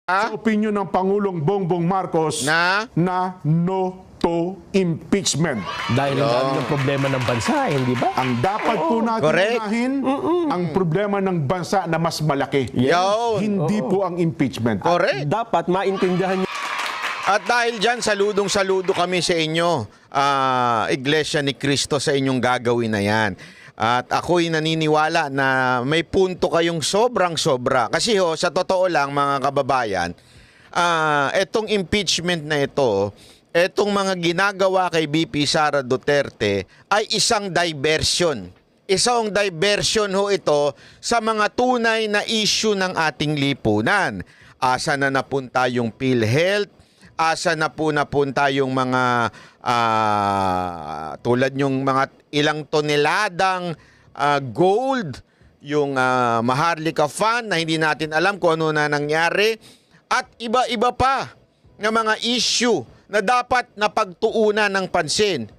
sa opinion ng Pangulong Bongbong Marcos na no to impeachment. Dahil ang dami ng problema ng bansa, hindi ba? Ang dapat po natin unahin, ang problema ng bansa na mas malaki. Hindi po ang impeachment. Correct. Dapat maintindihan niyo. At dahil dyan, saludong-saludo kami sa inyo, Iglesia ni Cristo, sa inyong gagawin na yan. At ako'y naniniwala na may punto kayong sobrang-sobra. Kasi sa totoo lang, mga kababayan, etong impeachment na ito, etong mga ginagawa kay BP Sara Duterte ay isang diversion. Isang diversion ito sa mga tunay na issue ng ating lipunan. Asa na napunta yung PhilHealth? Asa na po napunta yung mga tulad yung mga ilang toneladang gold, yung Maharlika Fund na hindi natin alam kung ano na nangyari, at iba-iba pa na mga issue na dapat napagtuunan ng pansin.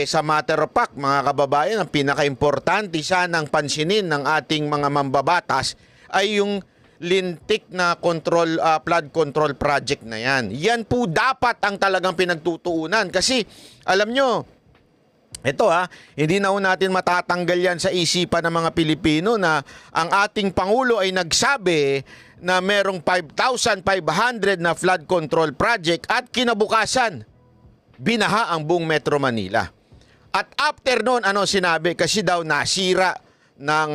Sa matter of fact, mga kababayan, ang pinaka-importante sanang pansinin ng ating mga mambabatas ay yung lintik na flood control project na yan. Yan po dapat ang talagang pinagtutuunan. Kasi, alam nyo, ito hindi na natin matatanggal yan sa isipan ng mga Pilipino na ang ating Pangulo ay nagsabi na merong 5,500 na flood control project at kinabukasan, binaha ang buong Metro Manila. At after noon, ano sinabi? Kasi daw nasira ng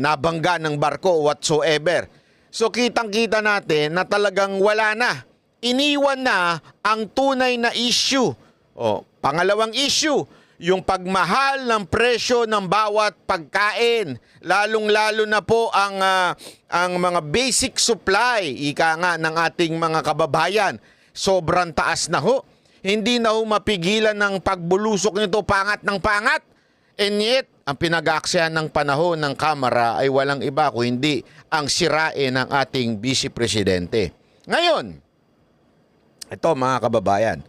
nabangga ng barko whatsoever. So kitang-kita natin na talagang wala na. Iniwan na ang tunay na issue. Pangalawang issue, yung pagmahal ng presyo ng bawat pagkain. Lalong-lalo na po ang mga basic supply, ika nga ng ating mga kababayan. Sobrang taas na Hindi na mapigilan ng pagbulusok nito, pangat ng pangat. And yet, ang pinag-aaksayan ng panahon ng Kamara ay walang iba kundi ang sirain ng ating Vice Presidente. Ngayon, ito mga kababayan,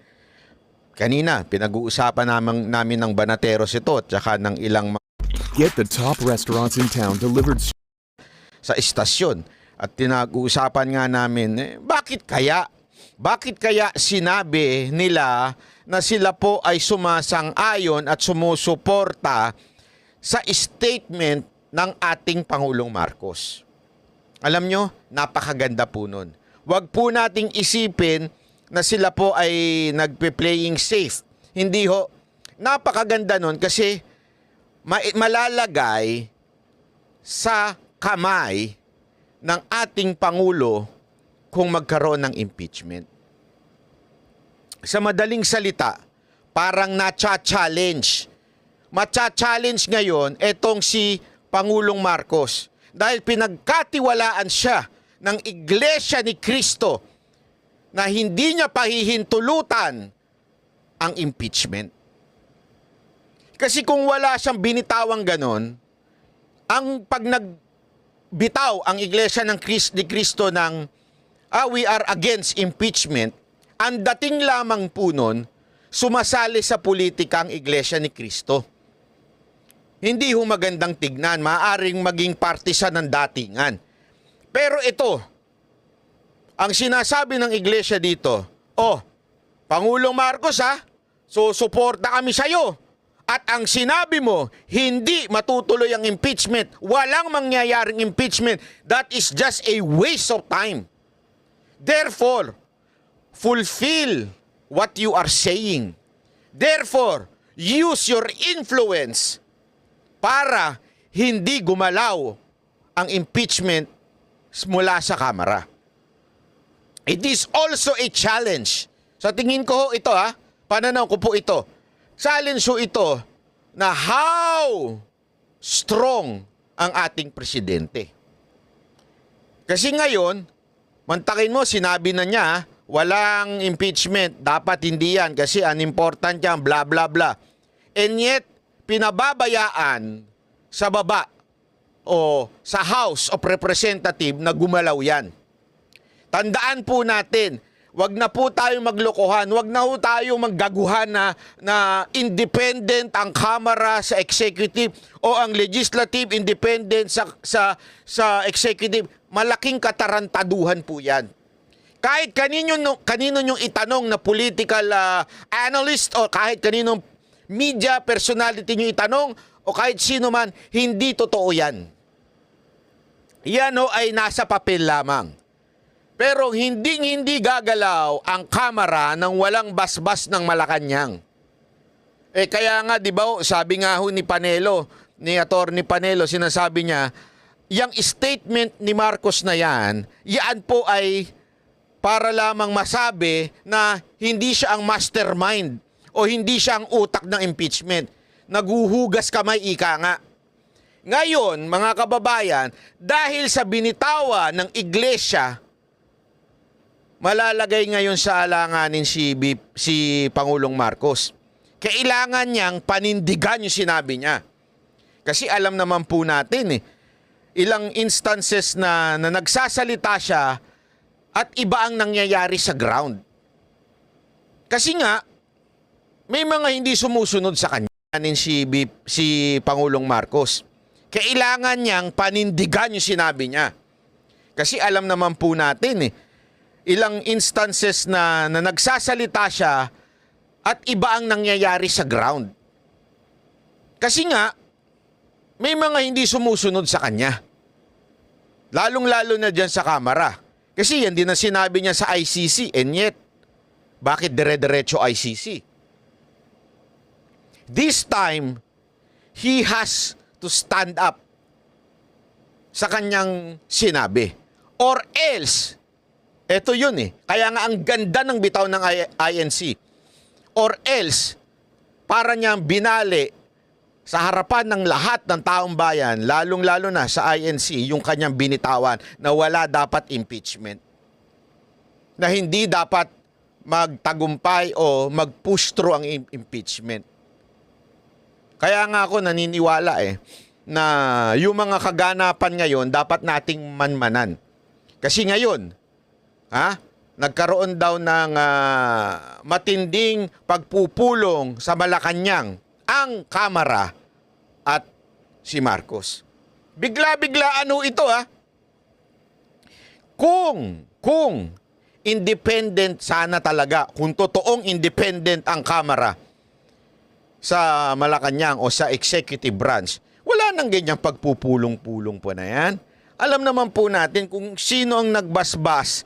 kanina pinag-uusapan namin ng Banateros ito at saka ng ilang Get the top restaurants in town delivered sa istasyon. At tinag-uusapan nga namin, bakit kaya sinabi nila na sila po ay sumasang-ayon at sumusuporta sa statement ng ating Pangulong Marcos? Alam nyo, napakaganda po nun. Huwag po nating isipin na sila po ay nagpe-playing safe. Hindi Napakaganda nun kasi malalagay sa kamay ng ating Pangulo kung magkaroon ng impeachment. Sa madaling salita, parang nacha-challenge. Macha-challenge ngayon etong si Pangulong Marcos dahil pinagkatiwalaan siya ng Iglesia ni Cristo na hindi niya pahihintulutan ang impeachment. Kasi kung wala siyang binitawang ganon, ang pag nagbitaw ang Iglesia ni Cristo ng we are against impeachment, ang dating lamang po nun, sumasali sa politika ang Iglesia ni Cristo. Hindi magandang tignan, maaaring maging partisan ng datingan. Pero ito, ang sinasabi ng Iglesia dito, Pangulong Marcos so suporta kami sa'yo. At ang sinabi mo, hindi matutuloy ang impeachment, walang mangyayaring impeachment, that is just a waste of time. Therefore, fulfill what you are saying. Therefore, use your influence para hindi gumalaw ang impeachment mula sa Kamara. It is also a challenge. Sa tingin ko ito pananaw ko po ito. Challenge ito na how strong ang ating presidente. Kasi ngayon, mantakin mo, sinabi na niya, walang impeachment, dapat hindi yan kasi unimportant yan, bla bla bla. And yet, pinababayaan sa baba o sa House of Representatives na gumalaw yan. Tandaan po natin, wag na po tayong maglokohan, wag na po tayong maggaguhan na independent ang Kamara sa executive o ang legislative independent sa executive. Malaking katarantaduhan po yan. Kahit kanino nyong itanong na political analyst o kahit kaninong media personality nyo itanong o kahit sino man, hindi totoo yan. Yan o ay nasa papel lamang. Pero hindi gagalaw ang kamera ng walang basbas ng Malacanang. Kaya nga, di ba, sabi nga ho ni Panelo, ni Attorney Panelo, sinasabi niya, yung statement ni Marcos na yan po ay para lamang masabi na hindi siya ang mastermind o hindi siya ang utak ng impeachment. Naguhugas kamay, ika nga. Ngayon, mga kababayan, dahil sa binitawan ng iglesia, malalagay ngayon sa alanganin si Pangulong Marcos. Kailangan niyang panindigan yung sinabi niya. Kasi alam naman po natin ilang instances na nagsasalita siya at iba ang nangyayari sa ground. Kasi nga, may mga hindi sumusunod sa kanya si Pangulong Marcos. Kailangan niyang panindigan yung sinabi niya. Kasi alam naman po natin ilang instances na nagsasalita siya at iba ang nangyayari sa ground. Kasi nga, may mga hindi sumusunod sa kanya. Lalong-lalo na dyan sa kamera. Kasi yan din ang sinabi niya sa ICC. And yet, bakit dire-diretso ICC? This time, he has to stand up sa kanyang sinabi. Or else, eto yun kaya nga ang ganda ng bitaw ng INC. Or else, para niyang binali sa harapan ng lahat ng taong bayan, lalong-lalo na sa INC, yung kanyang binitawan na wala dapat impeachment. Na hindi dapat magtagumpay o mag-push through ang impeachment. Kaya nga ako naniniwala na yung mga kaganapan ngayon dapat nating manmanan. Kasi ngayon, nagkaroon daw ng matinding pagpupulong sa Malacanang ang Kamara at si Marcos. Bigla-biglaan ito Kung independent sana talaga, kung totoong independent ang Kamara sa Malacanang o sa executive branch, wala nang ganyang pagpupulong-pulong po na yan. Alam naman po natin kung sino ang nagbasbas,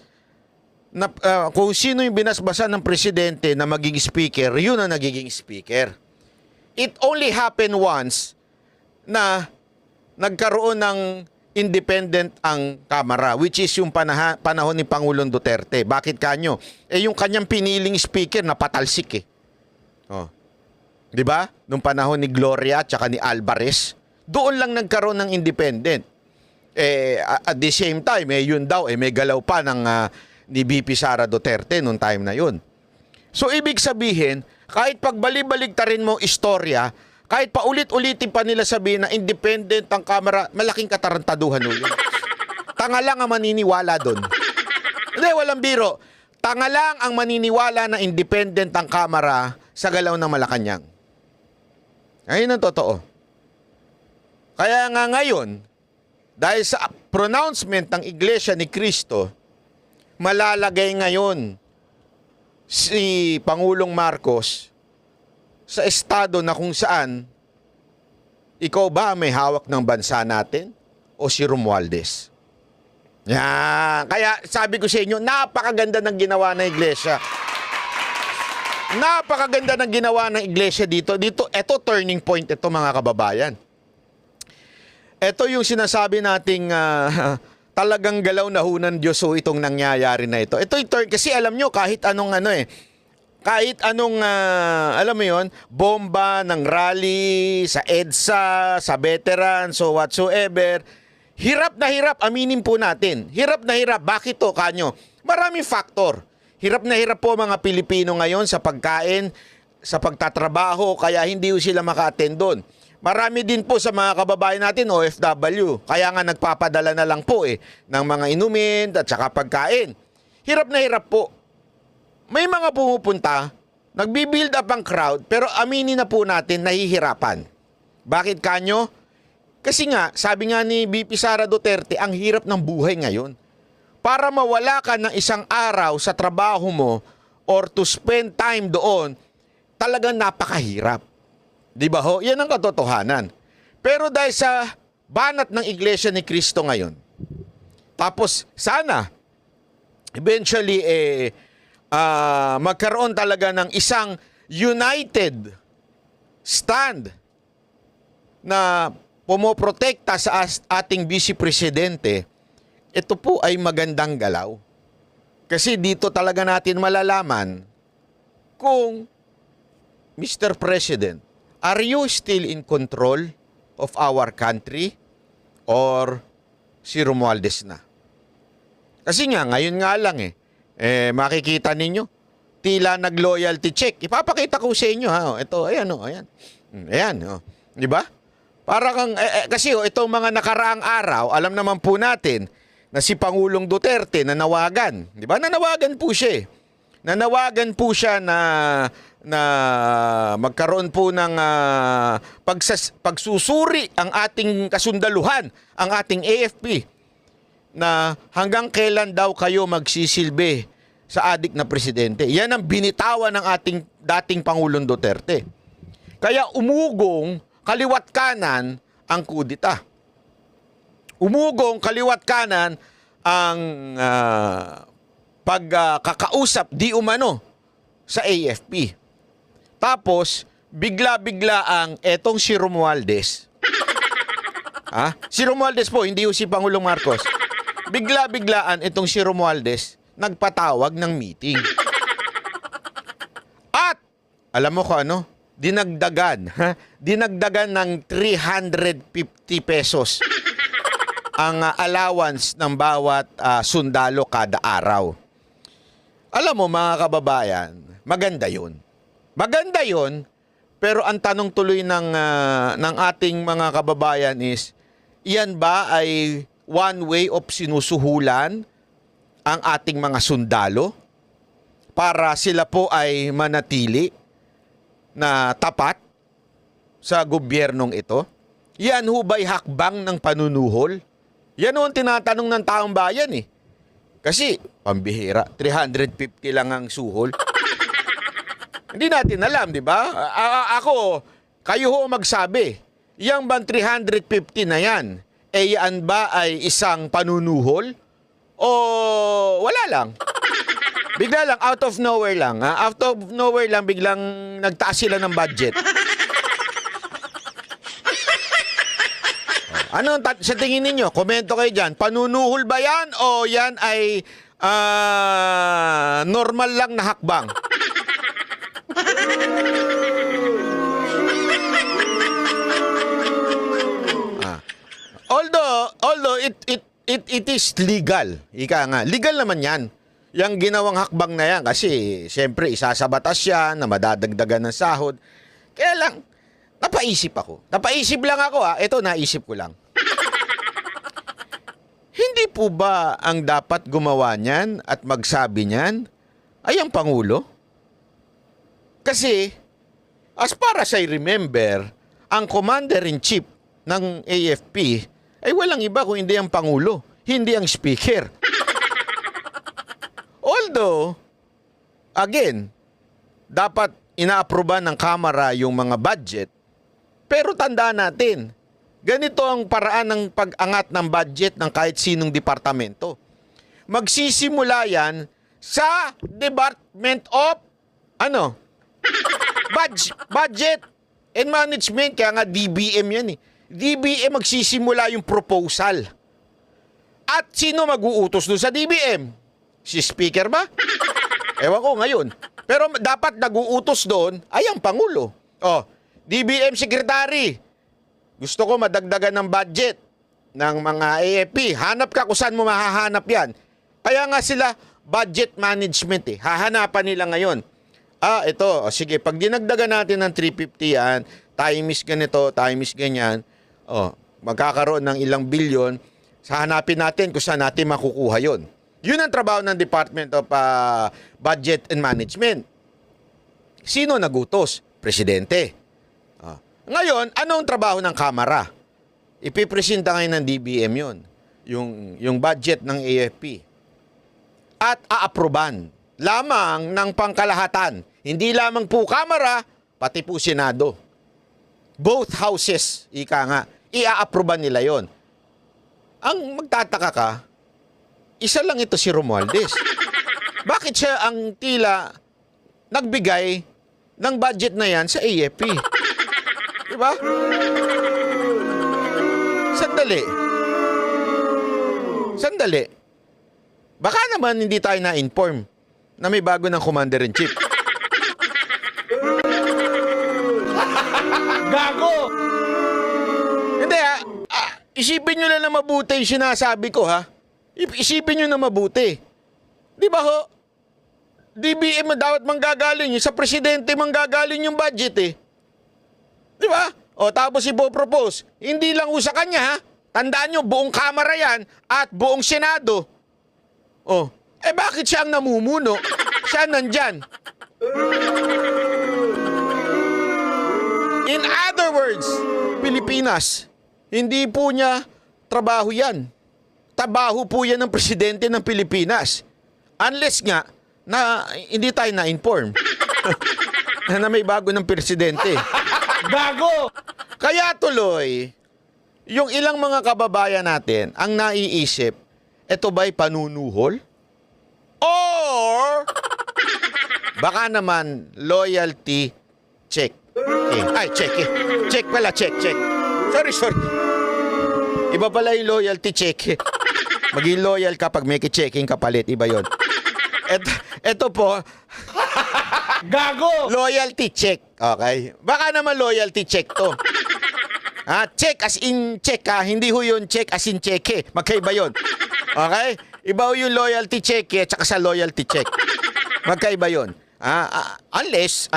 kung sino yung binasbasan ng presidente na maging speaker, yun ang nagiging speaker. It only happened once na nagkaroon ng independent ang Kamara, which is yung panahon ni Pangulong Duterte. Bakit kanyo? Yung kanyang piniling speaker na patalsik Di ba? Nung panahon ni Gloria at saka ni Alvarez, doon lang nagkaroon ng independent. At the same time, yun daw, may galaw pa ni BP Sara Duterte nung time na yun. So, ibig sabihin, kahit pagbalik-baliktarin mo istorya, kahit paulit-ulitin pa nila sabihin na independent ang Kamara, malaking katarantaduhan yun. Tanga lang ang maniniwala doon. Hindi, walang biro. Tanga lang ang maniniwala na independent ang Kamara sa galaw ng Malacanang. Ayun ang totoo. Kaya nga ngayon, dahil sa pronouncement ng Iglesia ni Cristo, malalagay ngayon si Pangulong Marcos sa estado na kung saan ikaw ba may hawak ng bansa natin o si Romualdez? Yan. Kaya sabi ko sa inyo, napakaganda ng ginawa ng Iglesia. Napakaganda ng ginawa ng Iglesia dito. Ito turning point ito mga kababayan. Ito yung sinasabi nating talagang galaw na hunan Diyos itong nangyayari na ito. Ito kasi alam nyo kahit anong kahit anong alam mo yon, bomba ng rally sa EDSA, sa veterans, so whatsoever, hirap na hirap, aminin po natin. Hirap na hirap. Bakit to kanyo? Maraming factor. Hirap na hirap po mga Pilipino ngayon sa pagkain, sa pagtatrabaho, kaya hindi sila maka-attend doon. Marami din po sa mga kababayan natin, OFW. Kaya nga nagpapadala na lang po ng mga inumin at saka pagkain. Hirap na hirap po. May mga pumupunta, nagbi-build up ang crowd, pero aminin na po natin, nahihirapan. Bakit kanyo? Kasi nga, sabi nga ni BP Sara Duterte, ang hirap ng buhay ngayon. para mawala ka ng isang araw sa trabaho mo or to spend time doon, talagang napakahirap. Di ba ho? Yan ang katotohanan. Pero dahil sa banat ng Iglesia ni Cristo ngayon, tapos sana, eventually, magkaroon talaga ng isang united stand na pumoprotekta sa ating Vice Presidente, ito po ay magandang galaw. Kasi dito talaga natin malalaman kung, Mr. President, are you still in control of our country or si Romualdez na? Kasi nga, ngayon nga lang makikita ninyo, tila nag-loyalty check. Ipapakita ko sa inyo, ha? Ito, ayan, ayan. Ayan, di ba? Para kang, kasi itong mga nakaraang araw, alam naman po natin na si Pangulong Duterte nanawagan. Di ba? Nanawagan po siya. Nanawagan po siya na magkaroon po ng pagsusuri ang ating kasundaluhan, ang ating AFP, na hanggang kailan daw kayo magsisilbi sa adik na presidente. Yan ang binitawan ng ating dating Pangulong Duterte. Kaya umugong kaliwat kanan ang kudita. Umugong kaliwat kanan ang pagkakausap di umano sa AFP. Tapos, bigla-bigla ang etong si Romualdez. Si Romualdez po, hindi si Pangulong Marcos. Bigla-biglaan itong si Romualdez nagpatawag ng meeting. At, alam mo ko ano? Dinagdagan ng 350 pesos ang allowance ng bawat sundalo kada araw. Alam mo mga kababayan, maganda yun. Maganda yun, pero ang tanong tuloy ng ating mga kababayan is, iyan ba ay one way of sinusuhulan ang ating mga sundalo para sila po ay manatili na tapat sa gobyernong ito? Yan ho ba'y hakbang ng panunuhol? Yan ho ang tinatanong ng taong bayan eh. Kasi, pambihira, 350 lang ang suhol. Hindi natin alam, di ba? Ako, kayo ho magsabi, yang bang 350 na yan, yan ba ay isang panunuhol? O wala lang? Bigla lang, out of nowhere lang. Out of nowhere lang, biglang nagtaas sila ng budget. Ano sa tingin ninyo? Komento kayo dyan. Panunuhol ba yan o yan ay normal lang na hakbang? Although it is legal. Ika nga, legal naman yan. Yang ginawang hakbang na yan kasi siyempre isasabatas yan na madadagdagan ng sahod. Kaya lang, napaisip ako. Napaisip lang ako Ito, naisip ko lang. Hindi po ba ang dapat gumawa niyan at magsabi niyan ay ang Pangulo? Kasi, as far as I remember, ang Commander-in-Chief ng AFP ay walang iba kung hindi ang Pangulo, hindi ang Speaker. Although, again, dapat inaaproban ng Kamara yung mga budget, pero tandaan natin, ganito ang paraan ng pag-angat ng budget ng kahit sinong departamento. Magsisimula yan sa Department of Budget and Management. Kaya nga DBM yan eh. DBM magsisimula yung proposal. At sino mag-uutos doon sa DBM? Si Speaker ba? Ewan ko ngayon. Pero dapat nag-uutos doon ay ang Pangulo. DBM Secretary, gusto ko madagdagan ng budget ng mga AFP. Hanap ka kung saan mo mahahanap yan. Kaya nga sila budget management eh. Hahanapan nila ngayon. Ito. Sige, pag dinagdagan natin ng 350 yan, times ganito, times ganyan, magkakaroon ng ilang bilyon, hanapin natin kung saan natin makukuha yon. Yun ang trabaho ng Department of Budget and Management. Sino nagutos? Presidente. Ngayon, anong trabaho ng Kamara? Ipipresenta ngayon ng DBM yun. Yung budget ng AFP. at aaproban lamang ng pangkalahatan. Hindi lamang po Kamara, pati po Senado. Both houses, ika nga, i-aaproban nila yon. Ang magtataka ka, isa lang ito si Romualdez. Bakit siya ang tila nagbigay ng budget na yan sa AFP? Diba? Sandali. Baka naman hindi tayo na-inform na may bago ng Commander-in-Chief. Gago! Hindi isipin nyo lang na mabuti yung sinasabi ko ha. Isipin nyo na mabuti. Di ba ho? DBM dapat manggagaling sa presidente manggagaling yung budget eh. Di ba? O tapos ipopropose. Hindi lang sa kanya ha. Tandaan nyo, buong Kamara yan at buong Senado. O, bakit siya ang namumuno? Siya nandyan. In other words, Pilipinas, hindi po niya trabaho yan. Trabaho po yan ng presidente ng Pilipinas. Unless nga, na hindi tayo na-inform na may bago ng presidente. Gago! Kaya tuloy, yung ilang mga kababayan natin ang naiisip, ito ba'y panunuhol? Or baka naman loyalty check. Check pala. Sorry. Iba pala yung loyalty check. Maging loyal ka pag may checking kapalit. Iba yon. Ito po, Gago! loyalty check. Okay? Baka naman loyalty check to. Check as in check ha. Hindi ho yun check as in check. Magkaiba yun. Okay? Iba ho yung loyalty check at saka sa loyalty check. Magkaiba yun. Unless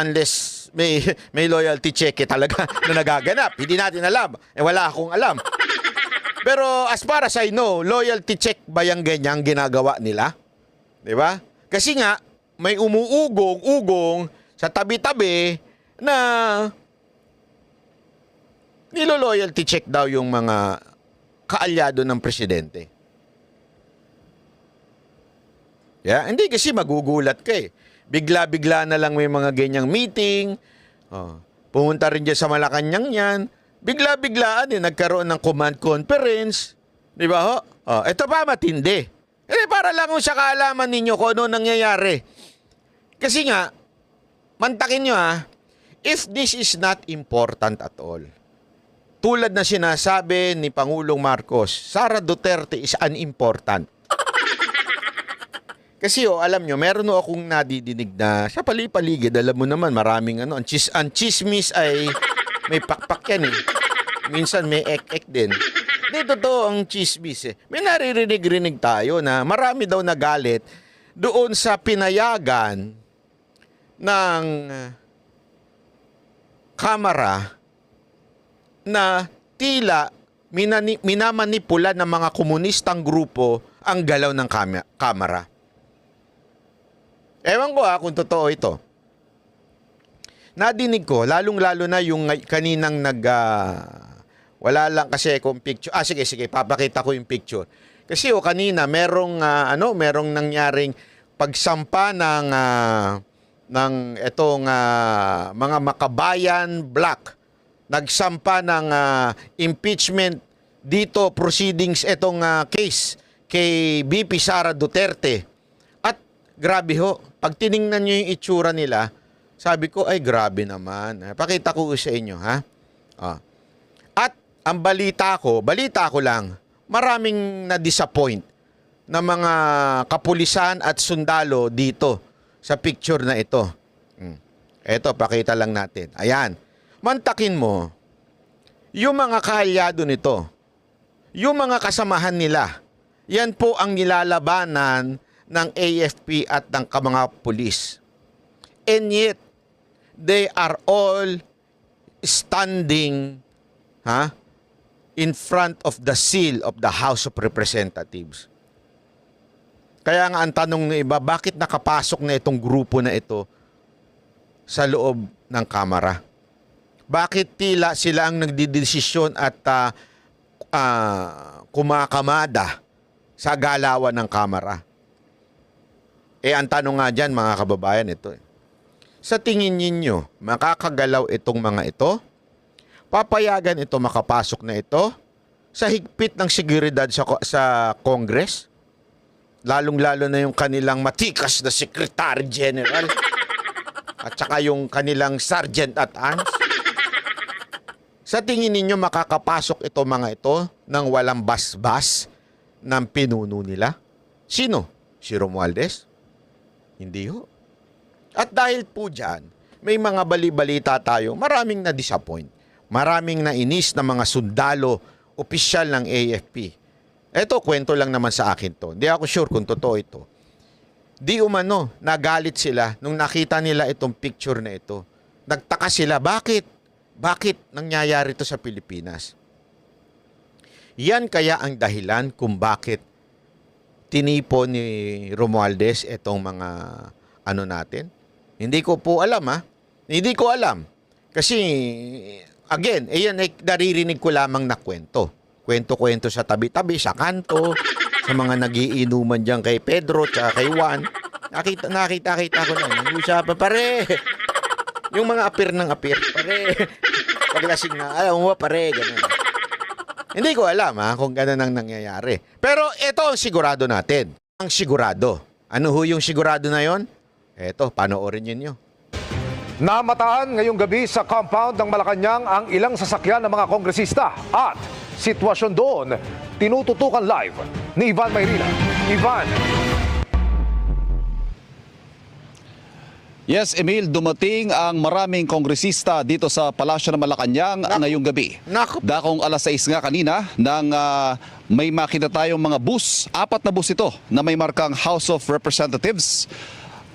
may loyalty check talaga na nagaganap. Hindi natin alam. Wala akong alam. Pero as far as I know, loyalty check ba yung ganyang ginagawa nila? Di ba? Kasi nga, may umuugong sa tabi-tabi na nilo-loyalty check daw yung mga kaalyado ng presidente. Hindi kasi magugulat ka eh. Bigla-bigla na lang may mga ganyang meeting. Pumunta rin dyan sa Malacanang yan. Bigla-biglaan nagkaroon ng command conference. Di ba ho? Ito pa matindi. Para lang kung sa kaalaman ninyo kung ano nangyayari. Kasi nga, mantakin nyo if this is not important at all, tulad na sinasabi ni Pangulong Marcos, Sara Duterte is unimportant. Kasi alam nyo, meron akong nadidinig na sa pali-paligid, alam mo naman, maraming ang chismis ay may pakpak yan eh. Minsan may ek-ek din. Hindi, totoo ang chismis eh. May naririnig-rinig tayo na marami daw nagalit doon sa pinayagan ng Kamara na tila minamanipula ng mga komunistang grupo ang galaw ng Kamara. Ewan ko kung totoo ito. Nadinig ko, lalong-lalo na yung kaninang wala lang kasi akong picture. Sige, papakita ko yung picture. Kasi kanina merong nangyaring pagsampa ng itong mga makabayan black. Nagsampa ng impeachment dito proceedings itong case kay BP Sara Duterte. At grabe ho, pag tiningnan niyo yung itsura nila, sabi ko ay grabe naman. Pakita ko sa inyo At ang balita ko lang, maraming na-disappoint na mga kapulisan at sundalo dito sa picture na ito. Ito, pakita lang natin. Ayan. Mantakin mo, yung mga kaalyado nito, yung mga kasamahan nila, yan po ang nilalabanan ng AFP at ng mga pulis. And yet, they are all standing in front of the seal of the House of Representatives. Kaya nga ang tanong ng iba, bakit nakapasok na itong grupo na ito sa loob ng Kamara? Bakit tila sila ang nagdidesisyon at kumakamada sa galawan ng Kamara? Ang tanong nga dyan, mga kababayan, ito. Sa tingin ninyo, makakagalaw itong mga ito? Papayagan ito makapasok na ito sa higpit ng seguridad sa Congress? Lalong-lalo na yung kanilang matikas na Secretary General at saka yung kanilang Sergeant at Arms? Sa tingin ninyo, makakapasok ito mga ito nang walang basbas ng pinuno nila? Sino? Si Romualdez? Hindi ho. At dahil po dyan, may mga bali-balita tayo, maraming na-disappoint. Maraming nainis na mga sundalo, opisyal ng AFP. Eto, kwento lang naman sa akin to. Hindi ako sure kung totoo ito. Di umano, nagalit sila nung nakita nila itong picture na ito. Nagtaka sila, bakit? Bakit nangyayari ito sa Pilipinas? Yan kaya ang dahilan kung bakit tinipo ni Romualdez itong mga ano natin? Hindi ko po alam Hindi ko alam. Kasi, again, yan ay naririnig ko lamang na kwento. Kwento-kwento sa tabi-tabi, sa kanto, sa mga nagiinuman dyan kay Pedro at kay Juan. Nakita ko lang. Nag-usapan, pare. Yung mga apir ng apir, pare. Paglasing na, alam mo, pare, gano'n. Hindi ko alam kung gano'n ang nangyayari. Pero ito ang sigurado natin. Ang sigurado. Ano ho yung sigurado na yon? Eto, panoorin ninyo. Namataan ngayong gabi sa compound ng Malacanang ang ilang sasakyan ng mga kongresista at sitwasyon doon tinututukan live ni Ivan Mayrina. Ivan. Yes, Emil, dumating ang maraming kongresista dito sa Palasyo ng Malacanang ngayong gabi. Naku. Dakong alas 6 nga kanina nang may makita tayong mga bus, 4 na bus ito na may markang House of Representatives.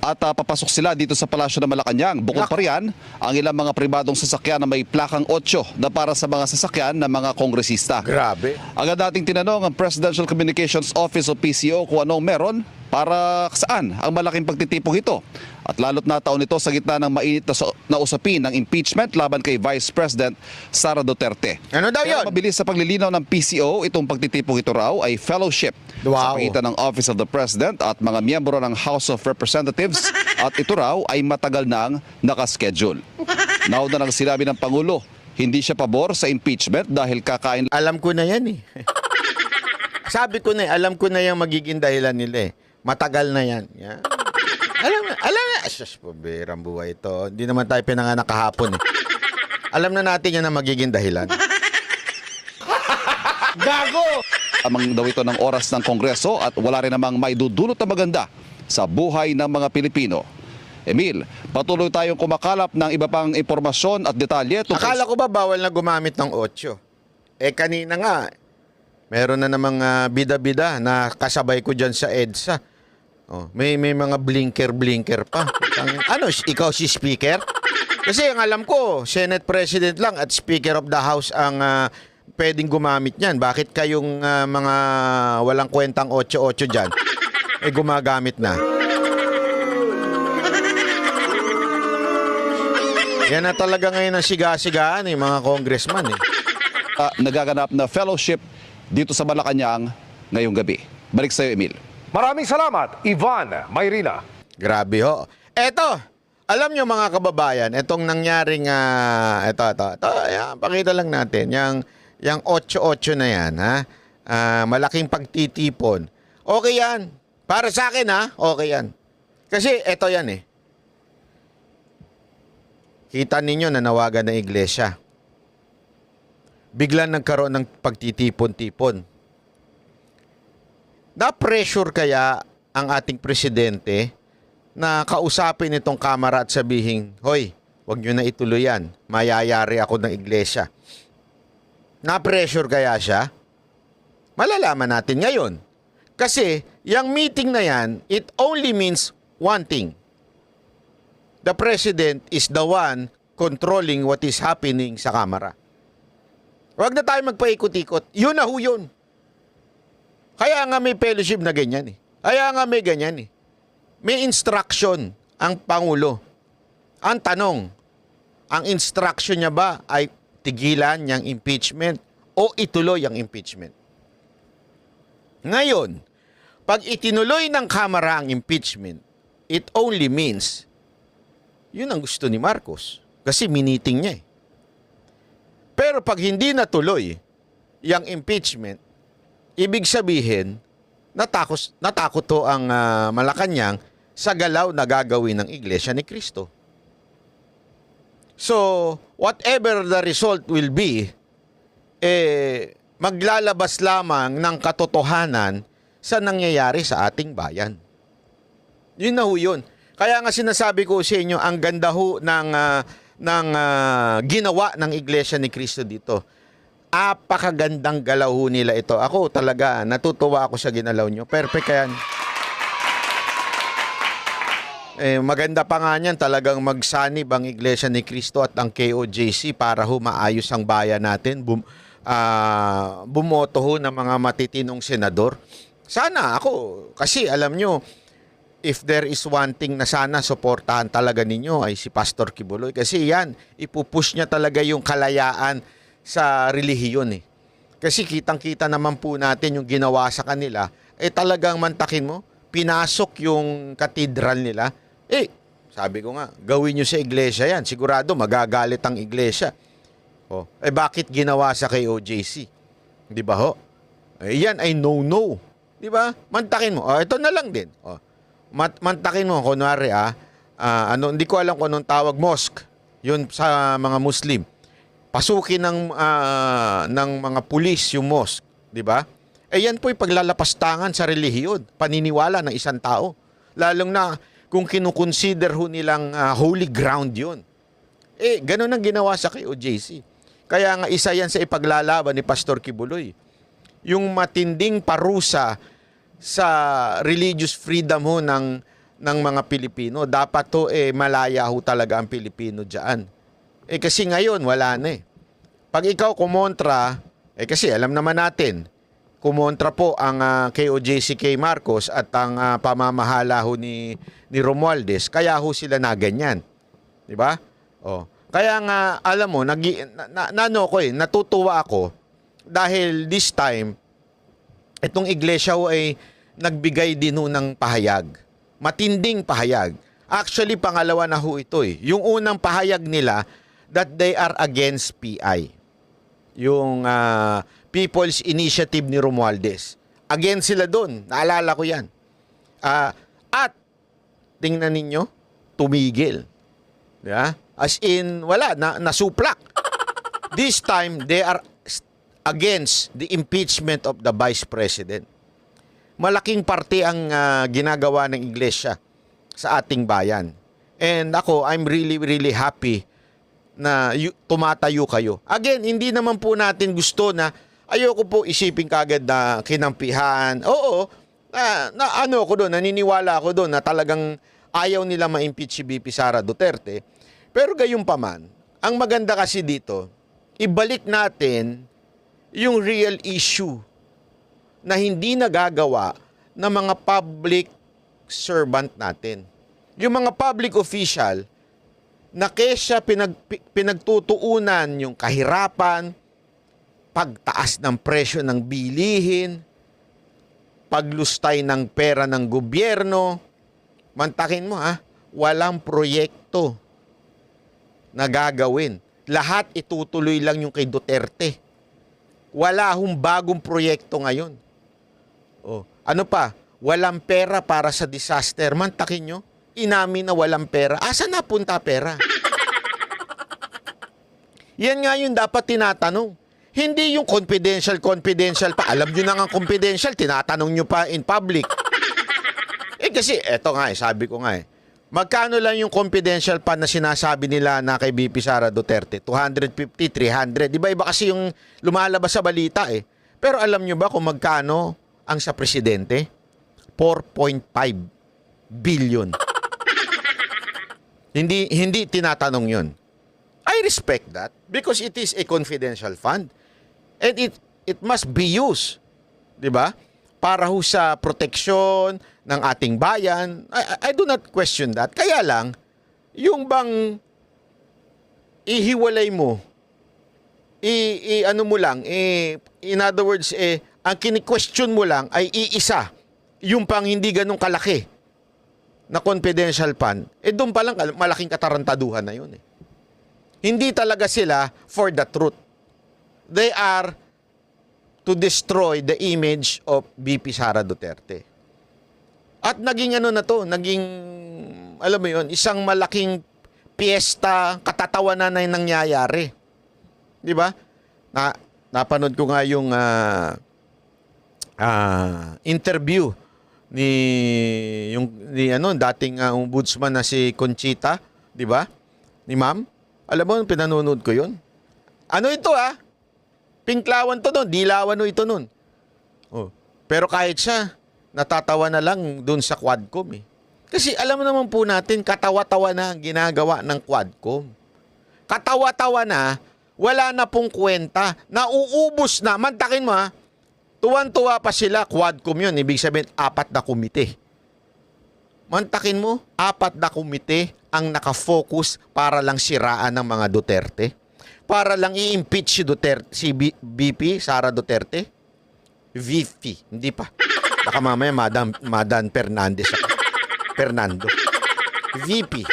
At papasok sila dito sa Palasyo ng Malacanang. Bukod pa riyan, ang ilang mga pribadong sasakyan na may plakang 8 na para sa mga sasakyan ng mga kongresista. Grabe. Agad dating tinanong ang Presidential Communications Office o PCO kung anong meron para saan ang malaking pagtitipong ito. At lalo't nataon ito sa gitna ng mainit na usapin ng impeachment laban kay Vice President Sara Duterte. Ano daw Kaya yun? mabilis sa paglilinaw ng PCO, itong pagtitipong ito raw ay fellowship sa Wow. pagitan ng Office of the President at mga miyembro ng House of Representatives at ito raw ay matagal nang nakaschedule. Nauna nang sinabi ng Pangulo, hindi siya pabor sa impeachment dahil kakain Alam ko na yan Sabi ko na alam ko na yung magiging dahilan nila Matagal na yan. Yan. Alam na. Asus, pabirang buhay ito. Hindi naman tayo pinanganak kahapon Alam na natin yan ang magiging dahilan. Gago! Amang daw ito ng oras ng Kongreso at wala rin namang maidudulot na maganda sa buhay ng mga Pilipino. Emil, patuloy tayong kumakalap ng iba pang impormasyon at detalye tungkol Akala ko ba bawal na gumamit ng 8? Kanina nga, meron na namang bida-bida na kasabay ko dyan sa EDSA. May mga blinker pa. Ano, ikaw si Speaker? Kasi ang alam ko, Senate President lang at Speaker of the House ang pwedeng gumamit niyan. Bakit kayong mga walang kwentang 8-8 dyan, gumagamit na? Yan na talaga ngayon ang siga-sigaan mga congressman nagaganap na fellowship dito sa Malacanang ngayong gabi. Balik sa iyo, Emil. Maraming salamat, Ivan Mayrina. Grabe ho. Eto, alam nyo mga kababayan, etong nangyaring, ayan, pakita lang natin, yung 8-8 na yan, malaking pagtitipon. Okay yan. Para sa akin, okay yan. Kasi eto yan Kita ninyo nanawagan ng iglesia. Biglang nagkaroon ng pagtitipon-tipon. Na-pressure kaya ang ating presidente na kausapin itong kamara at sabihin, hoy, wag nyo na ituloy yan. Mayayari ako ng iglesia. Na-pressure kaya siya? Malalaman natin ngayon. Kasi, yung meeting na yan, it only means one thing. The president is the one controlling what is happening sa kamara. Huwag na tayo magpaikot-ikot. Yun na ho yun. Kaya nga may fellowship na ganyan Kaya nga may ganyan May instruction ang Pangulo. Ang tanong, ang instruction niya ba ay tigilan niyang impeachment o ituloy ang impeachment? Ngayon, pag itinuloy ng Kamara ang impeachment it only means yun ang gusto ni Marcos. Kasi miniting niya eh. Pero pag hindi natuloy yung impeachment, ibig sabihin, natakot to ang Malacanang sa galaw na gagawin ng Iglesia ni Cristo. So, whatever the result will be, maglalabas lamang ng katotohanan sa nangyayari sa ating bayan. Yun na ho yun. Kaya nga sinasabi ko sa inyo, ang ganda ho ng ginawa ng Iglesia ni Cristo dito. Apakagandang galaw ho nila ito. Ako talaga, natutuwa ako sa ginalaw nyo. Perfect yan. Maganda pa nga niyan talagang magsanib ang Iglesia ni Cristo at ang KOJC para ho maayos ang bayan natin. Bumoto ho ng mga matitinong senador. Sana ako, kasi alam nyo, if there is one thing na sana suportahan talaga ninyo ay si Pastor Kibuloy. Kasi yan, ipupush niya talaga yung kalayaan sa relihiyon eh. Kasi kitang-kita naman po natin yung ginawa sa kanila. Talagang mantakin mo, pinasok yung katedral nila. Sabi ko nga, gawin nyo sa iglesia yan. Sigurado magagalit ang iglesia. Bakit ginawa sa KOJC? Di ba ho? Yan ay no-no. Di ba? Mantakin mo. Ito na lang din. Mantakin mo, kunwari hindi ko alam kung anong tawag, mosque. Yun sa mga Muslim. Pasukin ng mga pulis yung mosque. Di ba? Yan po'y paglalapastangan sa relihiyon. Paniniwala ng isang tao. Lalong na kung kinukonsider ho nilang holy ground yun. Ganun ang ginawa sa KOJC. Kaya nga isa yan sa ipaglalaban ni Pastor Kibuloy. Yung matinding parusa sa religious freedom ho ng mga Pilipino. Dapat to malaya ho talaga ang Pilipino dyan. Kasi ngayon wala na eh. Pag ikaw kumontra, kasi alam naman natin, kumontra po ang KOJC kay Marcos at ang pamamahala ho ni Romualdez. Kaya ho sila na ganyan. Di ba? Kaya nga, alam mo, natutuwa ako dahil this time, itong iglesia ho ay nagbigay din ho ng pahayag. Matinding pahayag. Actually, pangalawa na ho ito eh. Yung unang pahayag nila that they are against PI. Yung People's Initiative ni Romualdez. Against sila doon. Naalala ko yan. At, tingnan ninyo, tumigil. Yeah? As in, wala, nasuplak. This time, they are against the impeachment of the Vice President. Malaking parte ang ginagawa ng iglesia sa ating bayan. And ako, I'm really, really happy na tumatayo kayo. Again, hindi naman po natin gusto na ayoko po isipin kagad na kinampihan. Oo, naniniwala ako doon na talagang ayaw nila ma-impeach si BP Sara Duterte. Pero gayunpaman, ang maganda kasi dito, ibalik natin yung real issue na hindi nagagawa ng mga public servant natin. Yung mga public official na kesa pinagtutuunan yung kahirapan, pagtaas ng presyo ng bilihin, paglustay ng pera ng gobyerno, mantakin mo walang proyekto na gagawin. Lahat itutuloy lang yung kay Duterte. Wala hong bagong proyekto ngayon. Ano pa? Walang pera para sa disaster. Mantakin nyo, inamin na walang pera. Asa napunta pera? Yan nga yung dapat tinatanong. Hindi yung confidential pa. Alam nyo na nga confidential, tinatanong nyo pa in public. Kasi, eto nga sabi ko nga magkano lang yung confidential pa na sinasabi nila na kay BP Sara Duterte? 250, 300. Di ba iba kasi yung lumalabas sa balita Pero alam nyo ba kung magkano ang sa presidente? 4.5 billion. Hindi tinatanong yun. I respect that because it is a confidential fund. And it must be used, di ba? Para ho sa proteksyon ng ating bayan. I do not question that. Kaya lang, yung bang ihiwalay mo, ano mo lang, in other words, ang kini-question mo lang ay iisa, yung pang hindi ganun kalaki. na confidential fund, doon pa lang malaking katarantaduhan na yun eh. Hindi talaga sila for the truth. They are to destroy the image of VP Sara Duterte. At naging naging, alam mo yun, isang malaking piyesta, katatawanan na yung nangyayari. Di ba? Napanood ko nga yung interview ni dating ombudsman na si Conchita, di ba? Ni Ma'am. Alam mo, pinanonood ko 'yun. Ano ito Pinklawan to doon, dilawan no ito noon. Oh. Pero kahit siya, natatawa na lang doon sa Quadcom eh. Kasi alam mo naman po natin, katawa-tawa na ang ginagawa ng Quadcom. Katawa-tawa na, wala na pong kwenta, nauubos na. Mantakin mo tuwan-tuwa pa sila, Quadcom yun. Ibig sabihin, 4 na komite. Mantakin mo, 4 na komite ang nakafocus para lang siraan ng mga Duterte. Para lang i-impeach si Duterte, si VP Sara Duterte. VP, hindi pa. Baka mamaya Madam Fernandez ako. Fernando. VP.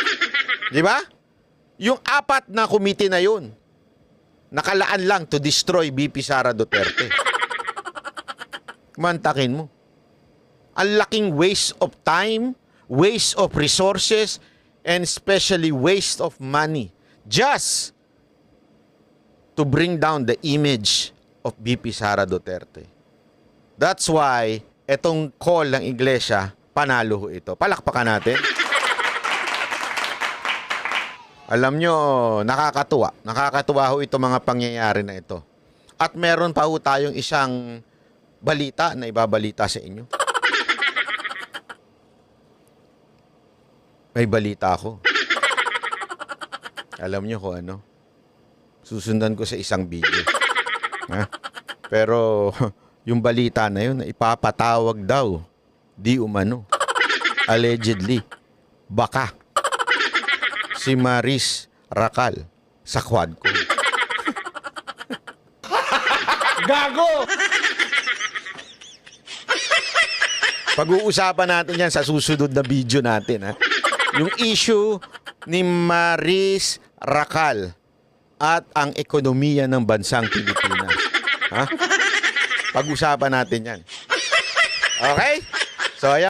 Di ba? Yung 4 na komite na yun, nakalaan lang to destroy VP Sara Duterte. Mantakin mo. Ang laking waste of time, waste of resources, and especially waste of money just to bring down the image of VP Sara Duterte. That's why etong call ng iglesia, panalo ho ito. Palakpakan natin. Alam nyo, nakakatuwa. Nakakatuwa ho ito mga pangyayari na ito. At meron pa ho tayong isang balita na ibabalita sa inyo. May balita ako. Alam nyo kung ano? Susundan ko sa isang video. Pero yung balita na yun, ipapatawag daw. Di umano. Allegedly. Baka. Si Maris Racal sa Quadcom. Gago! Pag-uusapan natin yan sa susunod na video natin. Yung issue ni Maris Racal at ang ekonomiya ng bansang Pilipinas. Pag-usapan natin yan. Okay? So, ayan.